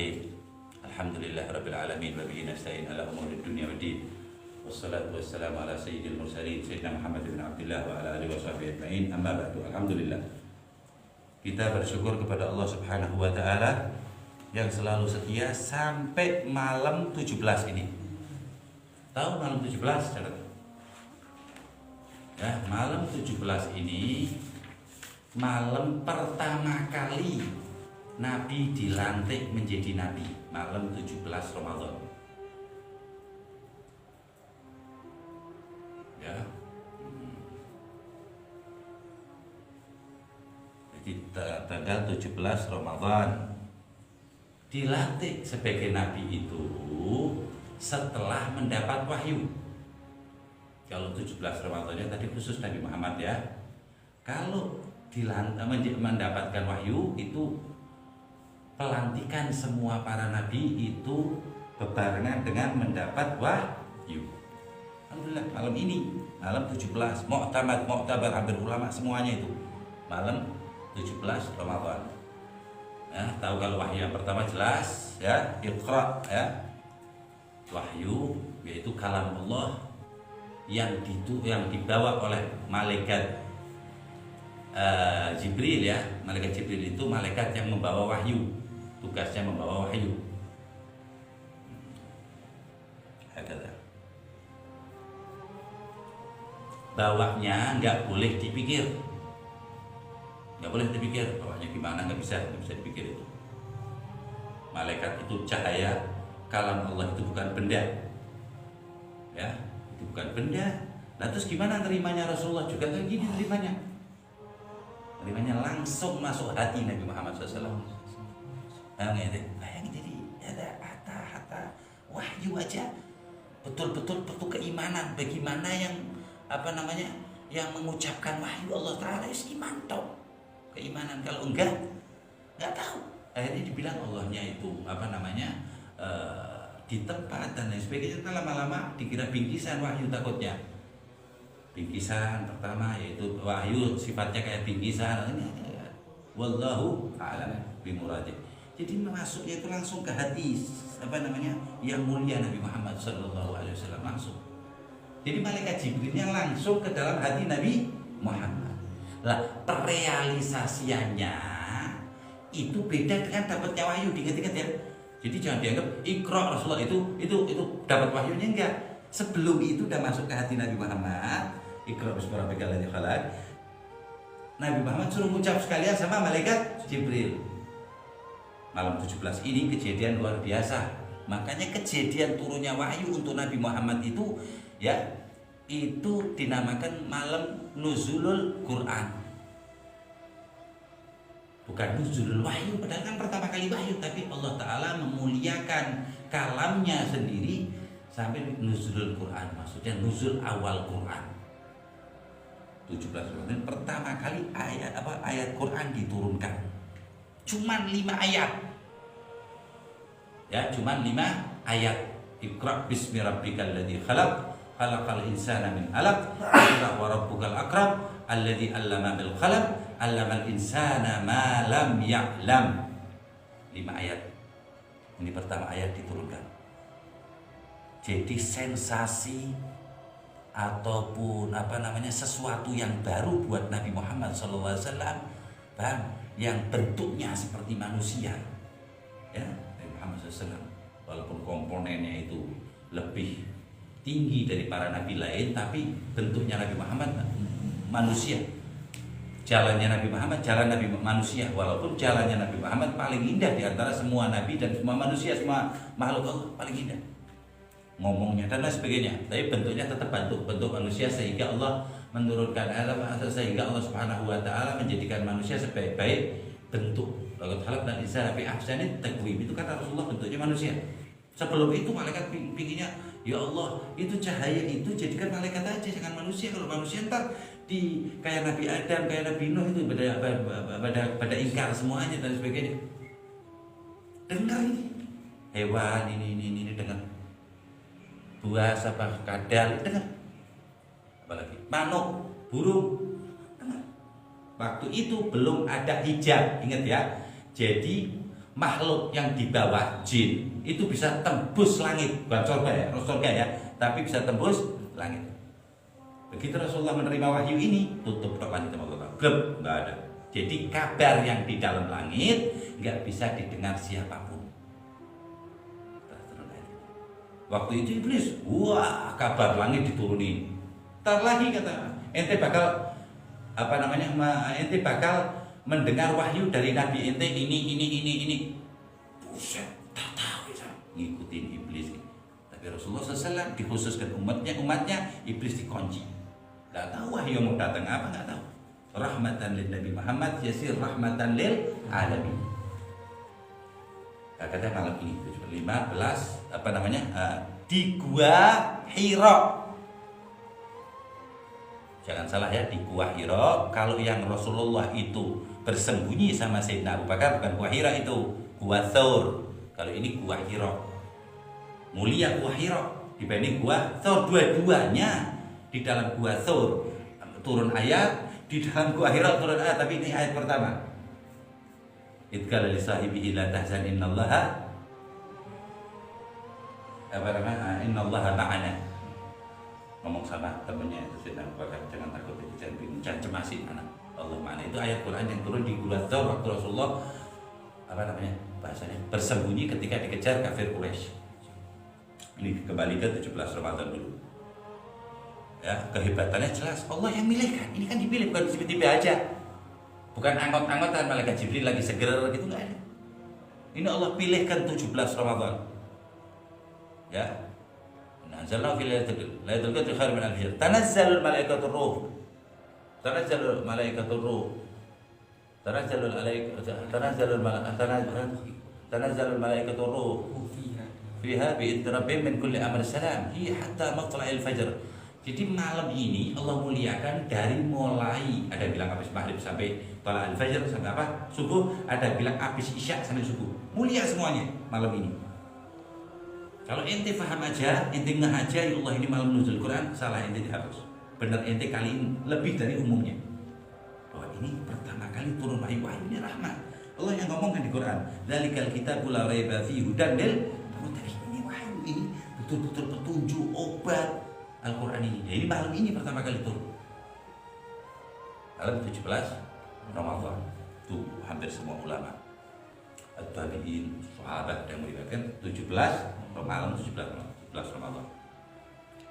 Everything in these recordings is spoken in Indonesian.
Bismillahirrahmanirrahim. Alhamdulillahirabbil alamin wa bihi nasta'in ala umuri dunya waddin. Wassalatu wassalamu ala sayyidil mursalin sayyidina Muhammad bin Abdullah wa ala alihi washabihi ajmain. Amma ba'du. Alhamdulillah. Kita bersyukur kepada Allah Subhanahu wa taala yang selalu setia sampai malam 17 ini. Tahu malam 17, saudara? Ya, malam 17 ini malam pertama kali Nabi dilantik menjadi Nabi, malam 17 Ramadan. Ya. Jadi tanggal 17 Ramadan dilantik sebagai Nabi itu setelah mendapat wahyu. Kalau 17 Ramadannya tadi khusus Nabi Muhammad ya. Kalau mendapatkan wahyu itu pelantikan semua para nabi itu berbarengan dengan mendapat wahyu. Alhamdulillah malam ini, malam 17 Mu'tabar hampir ulama semuanya itu malam 17 Ramadan. Ya, tahu kalau wahyu yang pertama jelas ya, Iqra ya. Wahyu yaitu kalam Allah yang dibawa oleh malaikat Jibril ya. Malaikat Jibril itu malaikat yang membawa wahyu, tugasnya membawa wahyu. Bawahnya nggak boleh dipikir, bawahnya gimana nggak bisa dipikir itu. Malaikat itu cahaya, kalam Allah itu bukan benda, ya itu bukan benda. Nah terus gimana nerimanya Rasulullah juga kayak gini nerimanya langsung masuk hati Nabi Muhammad SAW. Bayangin jadi ada hatta wahyu aja betul-betul keimanan. Bagaimana yang yang mengucapkan wahyu Allah Ta'ala itu mantap keimanan. Kalau enggak tahu. Akhirnya dibilang Allahnya itu di tempat dan lain sebagainya. Lama-lama dikira bingkisan wahyu takutnya. Bingkisan pertama yaitu wahyu sifatnya kayak bingkisan. Wallahu a'lam bimuradih. Jadi masuknya itu langsung ke hati yang mulia Nabi Muhammad sallallahu alaihi wasallam langsung. Jadi malaikat Jibrilnya langsung ke dalam hati Nabi Muhammad. Lah perealisasiannya itu beda dengan dapatnya wahyu. Diingat-ingat ya. Jadi jangan dianggap Iqra Rasulullah itu dapat wahyunya, enggak. Sebelum itu udah masuk ke hati Nabi Muhammad. Iqra bismi rabbikal ladzi khalaq. Nabi Muhammad suruh ngucap sekalian sama malaikat Jibril. Malam 17 ini kejadian luar biasa. Makanya kejadian turunnya wahyu untuk Nabi Muhammad itu ya itu dinamakan malam nuzulul Quran. Bukan nuzulul wahyu, padahal kan pertama kali wahyu, tapi Allah Ta'ala memuliakan kalamnya sendiri sampai nuzulul Quran, maksudnya nuzul awal Quran. 17 Ramadan pertama kali ayat Quran diturunkan. Cuman 5 ayat. Ya, cuman 5 ayat. Iqra bismi rabbikal ladzi khalaq, khalaqal insana min 'alaq, iqra wa rabbukal akram, alladzi 'allama bil qalam, 'allamal insana ma lam ya'lam. 5 ayat. Ini pertama ayat diturunkan. Jadi sensasi ataupun sesuatu yang baru buat Nabi Muhammad SAW, yang bentuknya seperti manusia, ya Nabi Muhammad SAW, walaupun komponennya itu lebih tinggi dari para nabi lain, tapi bentuknya Nabi Muhammad manusia. Jalannya Nabi Muhammad jalan Nabi manusia, walaupun jalannya Nabi Muhammad paling indah di antara semua nabi dan semua manusia, semua makhluk Allah paling indah. Ngomongnya dan lain sebagainya, tapi bentuknya tetap bentuk manusia, sehingga Allah menurunkan sehingga Allah Subhanahu wa taala menjadikan manusia sebaik-baik bentuk. Laqad khalaqnal insana fi ahsani taqwim, itu kata Rasulullah bentuknya manusia. Sebelum itu malaikat pinginnya, ya Allah, itu cahaya itu jadikan malaikat aja, jangan manusia. Kalau manusia ntar kayak Nabi Adam, kayak Nabi Nuh itu pada ingkar semuanya dan sebagainya. Dengar ini hewan ini dengar. Buah kadal dengar, apalagi manuk, burung dengar. Waktu itu belum ada hijab, ingat ya. Jadi makhluk yang di bawah jin itu bisa tembus langit, bukan surga ya, tapi bisa tembus langit. Begitu Rasulullah menerima wahyu ini, tutup tok langit sama Allah, gelap, nggak ada. Jadi kabar yang di dalam langit nggak bisa didengar siapapun. Waktu itu iblis, wah kabar langit diturunin. Ntar lagi kata, ente bakal ente bakal mendengar wahyu dari Nabi ente ini. Buset, tak tahu ya, ngikutin iblis. Tapi Rasulullah SAW dikhususkan umatnya iblis dikunci. Nggak tahu wahyu mau datang apa, nggak tahu. Rahmatan lil Nabi Muhammad yasir rahmatan lil alamin. Kata malam ini 15 di Gua Hira. Jangan salah ya, di Gua Hira. Kalau yang Rasulullah itu bersembunyi sama Sayyidina Abu Bakar, bukan Gua Hira itu, Gua Thawr. Kalau ini Gua Hira. Mulia Gua Hira dibanding Gua Thawr. Dua-duanya di dalam Gua Thawr turun ayat, di dalam Gua Hira turun ayat, tapi ini ayat pertama. Idqala li sahibihi la tahzan innallaha innallaha ma'ana. Ngomong sama temannya itu Sayyidina Abu Bakar, jangan takut, jangan cemasin anak. Allah ma'ana itu ayat Quran yang turun di Gua Thawr waktu Rasulullah bahasanya bersembunyi ketika dikejar kafir Quraisy. Ini kembali ke 17 Ramadan dulu. Ya, kehebatannya jelas. Allah yang milihkan. Ini kan dipilih, bukan tiba-tiba aja. Bukan anggot-anggotan malaikat Jibril lagi seger gitu, enggak ada. Ini Allah pilihkan 17 Ramadan. Ya. Nazalna fi lailatul qadri khairum min alf syahr. Tanazzalul malaikatur ruh. Tanazzalul malaikatur ruh. Tanazzalul malaikatur ruh fiha bi'idzni rabbihim min kulli amrin salam hi hatta matla'il fajr. Jadi malam ini Allah muliakan dari mulai, ada bilang habis maghrib sampai tala'il fajr, sampai apa? Subuh, ada bilang habis isya sampai subuh. Mulia semuanya malam ini. Kalau ente paham aja, ente ngeh aja, ya Allah ini malam nuzul Quran, salah ente dihapus. Benar ente kaliin lebih dari umumnya. Bahwa ini pertama kali turun wahyu ini rahmat. Allah yang ngomongkan di Quran, dzalikal kitabul la raiba fihi hudan lil muttaqin. Ini wahyu ini betul-betul petunjuk obat Al-Quran ini. Jadi malam ini pertama kali turun. Malam 17 Ramadan. Itu hampir semua ulama, at-tabi'in, sahabat yang meriwayatkan 17 malam 17 Ramadan.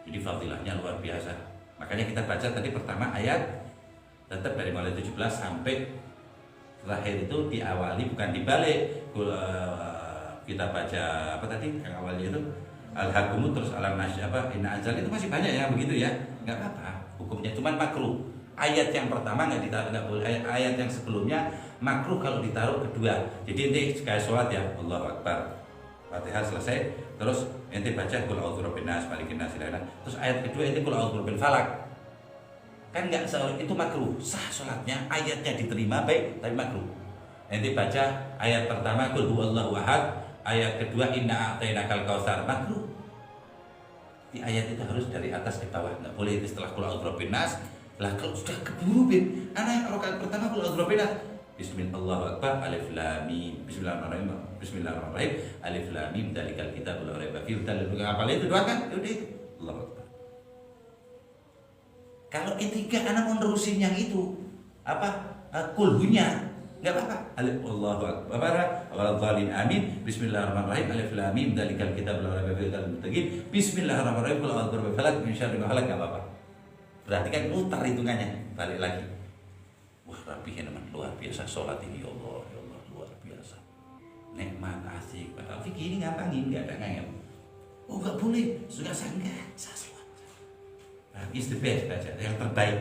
Jadi fadilahnya luar biasa. Makanya kita baca tadi pertama ayat tetap dari mulai 17 sampai terakhir itu diawali, bukan dibalik. Kita baca apa tadi yang awalnya itu Al-Hakumu terus Al-Nasy Inna Anzal, itu masih banyak yang begitu ya, nggak apa-apa hukumnya, cuman makruh. Ayat yang pertama nggak ditaruh, nggak boleh. Ayat yang sebelumnya makruh kalau ditaruh kedua. Jadi ente kayak sholat ya, Allahu Akbar, Fatihah selesai, terus ente baca Qul a'udzu birabbin nas, malikin nas, terus ayat kedua ente Qul a'udzu birabbil falaq. Kan nggak itu makruh, sah sholatnya, ayatnya diterima baik, tapi makruh. Ente baca ayat pertama Qul huwallahu ahad, ayat kedua inna a'tainakal kautsar, makruh. Di ayat itu harus dari atas ke bawah, nggak boleh itu setelah Qul a'udzu birabbin nas. Lah kalau sudah keburu bin, anak rakaat pertama Qul a'udzu birabbin nas, Bismillahirrahmanirrahim, alif lam mim, Bismillahirrahmanirrahim, alif lam mim, dzalikal kitabul la raiba fihi, hafal itu doa kan, udah itu. Allahu Akbar. Kalau ketiga anak mau nerusin yang itu kulhunya nggak apa-apa. Allahu Akbar, waladzalin amin, Bismillahirrahmanirrahim, alif lam mim, dzalikal kitabul la raiba fihi, Bismillahirrahmanirrahim, Qul a'udzu birabbil falaq min syarri ma khalaq, nggak apa-apa. Berarti kan mutar hitungannya, balik lagi. Wah rapihin teman, luar biasa sholat ini, ya Allah luar biasa. Nikmat asik, padahal fikih ini ngapain, nggak ada ngayam. Oh nggak boleh, sudah sanggah, saya sholat. Nah, is the best baca, yang terbaik.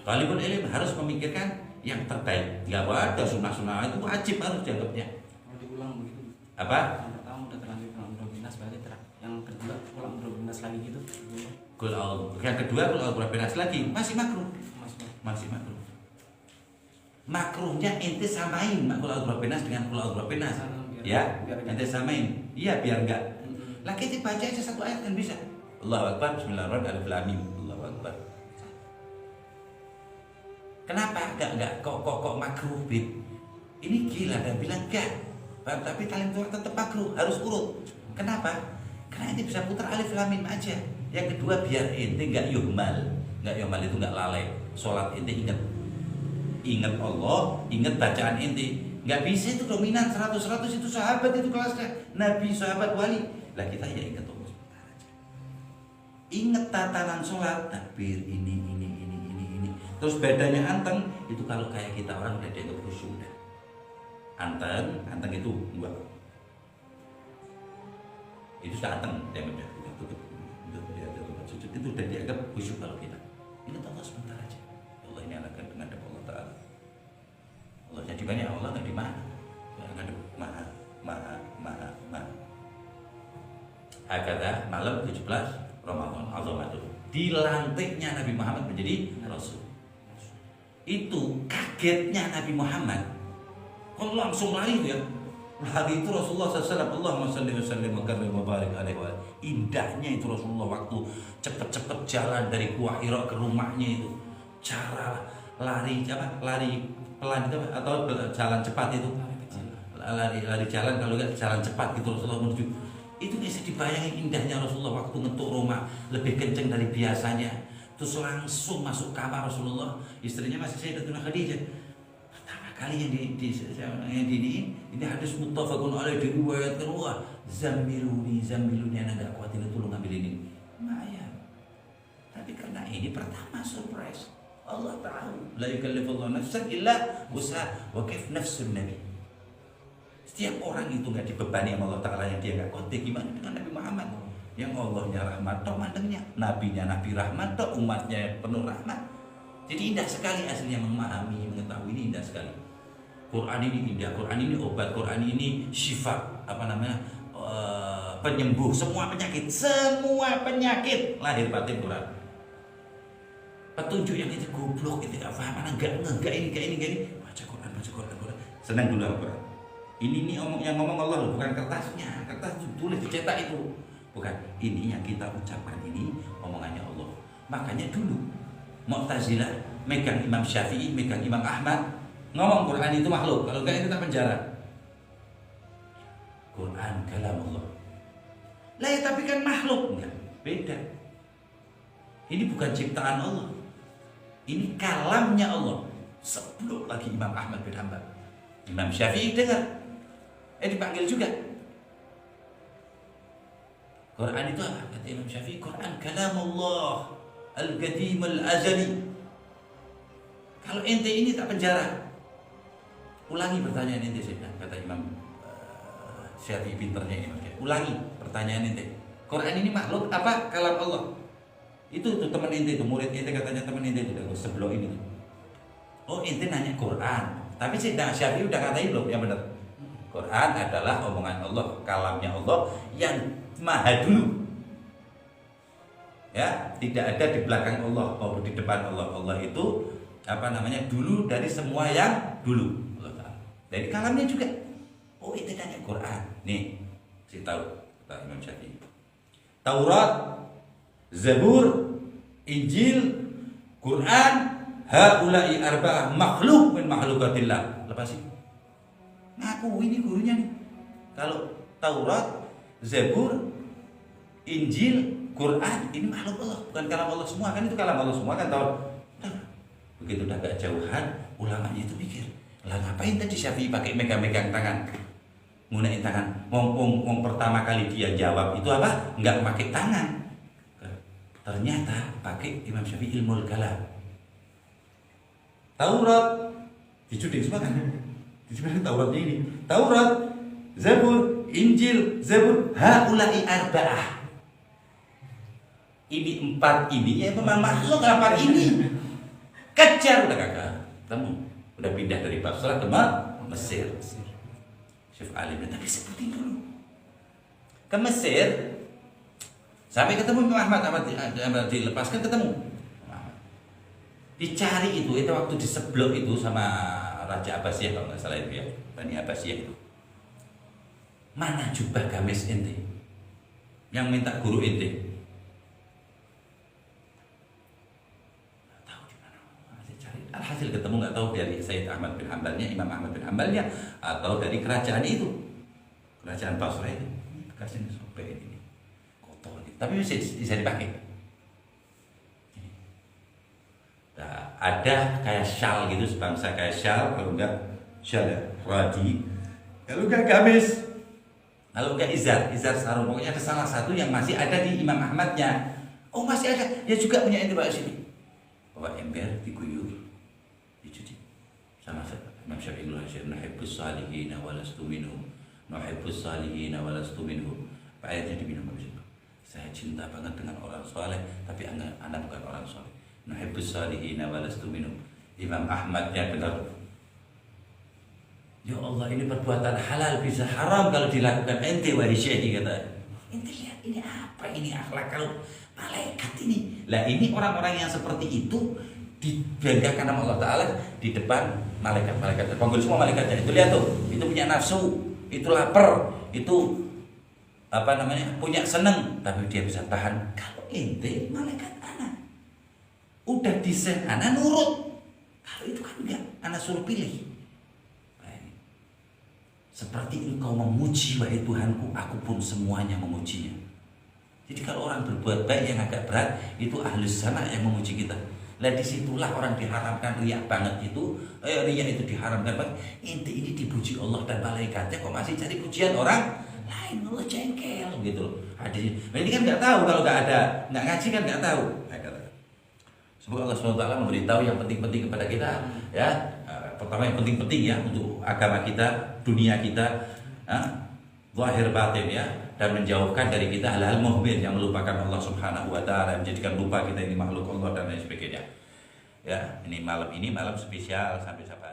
Talibul ilm harus memikirkan yang terbaik. Nggak ada sunnah-sunnah itu wajib harus dianggapnya. Kalau diulang begitu. Apa? Yang pertama udah terlanjur ulang binas, berarti yang kedua ulang binas lagi gitu. Yang kedua kalau binas lagi masih makruh. Masih makruh. Makruhnya ente samain makul binas dengan kul binas. Ya, ente samain. Iya biar enggak. Lah kita baca aja satu ayat kan bisa. Allahu Akbar, Bismillahirrahmanirrahim, alif lam mim, Allahu Akbar. Kenapa enggak kok makruh bid? Ini gila, dan bilang enggak. Tapi tali tulang tetap makruh, harus urut. Kenapa? Karena ente bisa putar alif lam mim aja. Yang kedua biar ente nggak yuhmal itu nggak lalai. Sholat ente ingat Allah, ingat bacaan ente. Nggak bisa itu dominan 100 itu sahabat itu kelasnya. Nabi, sahabat, wali. Lah kita ya ingat Allah sebentar aja. Ingat tatanan sholat, takbir ini. Terus badannya anteng, itu kalau kayak kita orang udah dianggap khusyuk udah. Anteng itu enggak. Itu sudah anteng, dia udah tutup sujud itu udah dianggap khusyuk kalau kita. Ingat Allah sebentar aja. Allah ini akan menghadap Allah Ta'ala. Allah jadi banyak, Allah nggak di mana? Menghadap maha. Hakata malam 17 Ramadan Azamatul. Dilantiknya Nabi Muhammad menjadi Rasul. Itu kagetnya Nabi Muhammad. Kok langsung lari itu ya? Lari itu Rasulullah SAW. Allahumma salli wa sallim wa karrim wa barik alaihi wa. Indahnya itu Rasulullah waktu cepet-cepet jalan dari Gua Hira ke rumahnya itu. Cara lari pelan itu atau jalan cepat itu. Lari jalan kalau enggak jalan cepat gitu Rasulullah menuju. Itu bisa dibayangin indahnya Rasulullah waktu ngetuk rumah lebih kenceng dari biasanya. Terus langsung masuk kamar Rasulullah, istrinya masih Sayyidatuna Khadijah. Pertama kali yang ini hadis muttafaqun alaih diriwayatkan, wah zamiluni anak gak kuat ini tolong ambil ini. Lumayan. Tapi karena ini pertama surprise. Allah tahu la yukallifullahu nafsan illa wus'aha wa kif nafsun nabi. Setiap orang itu nggak dibebani sama Allah Ta'ala yang dia nggak kuat. Gimana dengan Nabi Muhammad? Yang Allahnya rahmat, toh mandengnya. Nabinya Nabi rahmat, toh umatnya penuh rahmat. Jadi indah sekali aslinya memahami, mengetahui ini indah sekali. Quran ini indah, Quran ini obat, Quran ini syifa, penyembuh semua penyakit lahir batin Quran. Petunjuk yang itu goblok, itu nggak paham, enggak ini. Baca Quran. Senang dulu sama Quran. Ini yang ngomong Allah loh, bukan kertasnya. Kertas tulis dicetak itu. Bukan, ini yang kita ucapkan ini omongannya Allah. Makanya dulu Mu'tazilah megang Imam Syafi'i, megang Imam Ahmad, ngomong Quran itu makhluk. Kalau enggak itu tak penjara. Quran kalam Allah. Lah ya tapi kan makhluk. Enggak, beda. Ini bukan ciptaan Allah. Ini kalamnya Allah. Sebelum lagi Imam Ahmad bin Hanbal. Imam Syafi'i dengar. Dipanggil juga. Quran itu apa? Kata Imam Syafi'i, Quran kalamullah al-qadim al-azali. Kalau ente ini tak penjara. Ulangi pertanyaan ente, kata Imam Syafi'i, pinternya ini. Ulangi pertanyaan ente. Quran ini makhluk apa kalam Allah? Itu teman ente itu, murid ente katanya teman ente itu sebelum ini. Oh, ente nanya Quran. Tapi Syafi'i udah katain belum yang benar. Quran adalah omongan Allah, kalamnya Allah yang maha dulu. Ya, tidak ada di belakang Allah maupun di depan Allah. Allah itu dulu dari semua yang dulu. Allah Ta'ala. Dari kalamnya juga. Oh, itu nanya Quran. Nih, saya tahu kata Imam Syafi'i. Taurat, Zabur, Injil, Quran, haula'i arba'ah makhluk min makhlukatillah. Lepas itu ngaku ini gurunya nih. Kalau Taurat, Zabur, Injil, Quran ini makhluk Allah, bukan kalam Allah semua. Kan itu kalam Allah semua kan tahu. Begitu udah agak jauhan, ulamanya itu mikir, lah ngapain tadi Syafi'i pakai megang-megang tangan, gunain tangan. Wong pertama kali dia jawab itu apa? Enggak pakai tangan. Ternyata pakai Imam Syafi'i ilmul kalam. Taurat dicudik semua kan? Sebenarnya Tauratnya ini. Taurat, Zabur, Injil, Zabur, haula'i arba'ah. Ini 4 ini ya memang makhluk 4 ini. Kejar udah kagak. Temu udah pindah dari Basrah ke Mesir. Syekh Ali tapi sebutin dulu. Ke Mesir sampai ketemu Imam Ahmad dilepaskan ketemu. Dicari itu waktu diseblok itu sama Raja Abbasiyah kalau nggak salah itu ya, Bani Abbasiyah itu. Mana jubah gamis ente? Yang minta guru ente? Nggak tahu di mana. Masih cari. Alhasil ketemu nggak tahu dari Sayyid Ahmad bin Hanbalnya, Imam Ahmad bin Hanbalnya, atau dari kerajaan itu. Kerajaan Basra itu bekasnya sobek ini, kotor gitu. Tapi bisa dipakai. Nah, ada kayak syal gitu, sebangsa kayak syal, kalau enggak syal ya, radi, kalau enggak gamis, kalau enggak izar sarung. Pokoknya ada salah satu yang masih ada di Imam Ahmadnya. Oh masih ada, dia juga punya ini Pak sini. Bawa ember diguyur, dicuci sama Imam Syafi'i bilang, "Nuhibbus salihin wa lastu minhum." Nuhibbus salihin wa lastu minhum. Ayatnya diminum habis itu. Saya cinta banget dengan orang soleh, tapi Anda bukan orang soleh. Nuhibbus salihin wa lastu minhum. Imam Ahmadnya benar. Ya Allah, ini perbuatan halal bisa haram kalau dilakukan ente wahai syekh, kata. Ente lihat ini apa ini akhlak kalau malaikat ini. Lah ini orang-orang yang seperti itu dibanggakan sama Allah Ta'ala di depan malaikat-malaikat. Panggil semua malaikatnya. Itu lihat tuh, itu punya nafsu, itu lapar, itu apa namanya, punya seneng, tapi dia bisa tahan. Kalau ente malaikat anak udah desain anak nurut, kalau itu kan enggak, anak suruh pilih. Seperti engkau memuji wahai Tuhanku, aku pun semuanya memujinya. Jadi kalau orang berbuat baik yang agak berat, itu ahlus sana yang memuji kita. Lah disitulah orang diharamkan riak banget itu, riak itu diharamkan banget. Inti ini dipuji Allah dan malaikatnya, kok masih cari pujian orang lain, Allah jengkel gitu loh. Hadis ini kan nggak tahu, kalau nggak ada, nggak ngaji kan nggak tahu. Semoga Allah SWT memberitahu yang penting-penting kepada kita, ya. Pertama yang penting-penting ya untuk agama kita, dunia kita, zahir batin ya, dan menjauhkan dari kita hal-hal muhmin yang melupakan Allah Subhanahu wa taala, menjadikan lupa kita ini makhluk Allah dan lain sebagainya. Ya, ini malam spesial sampai sampai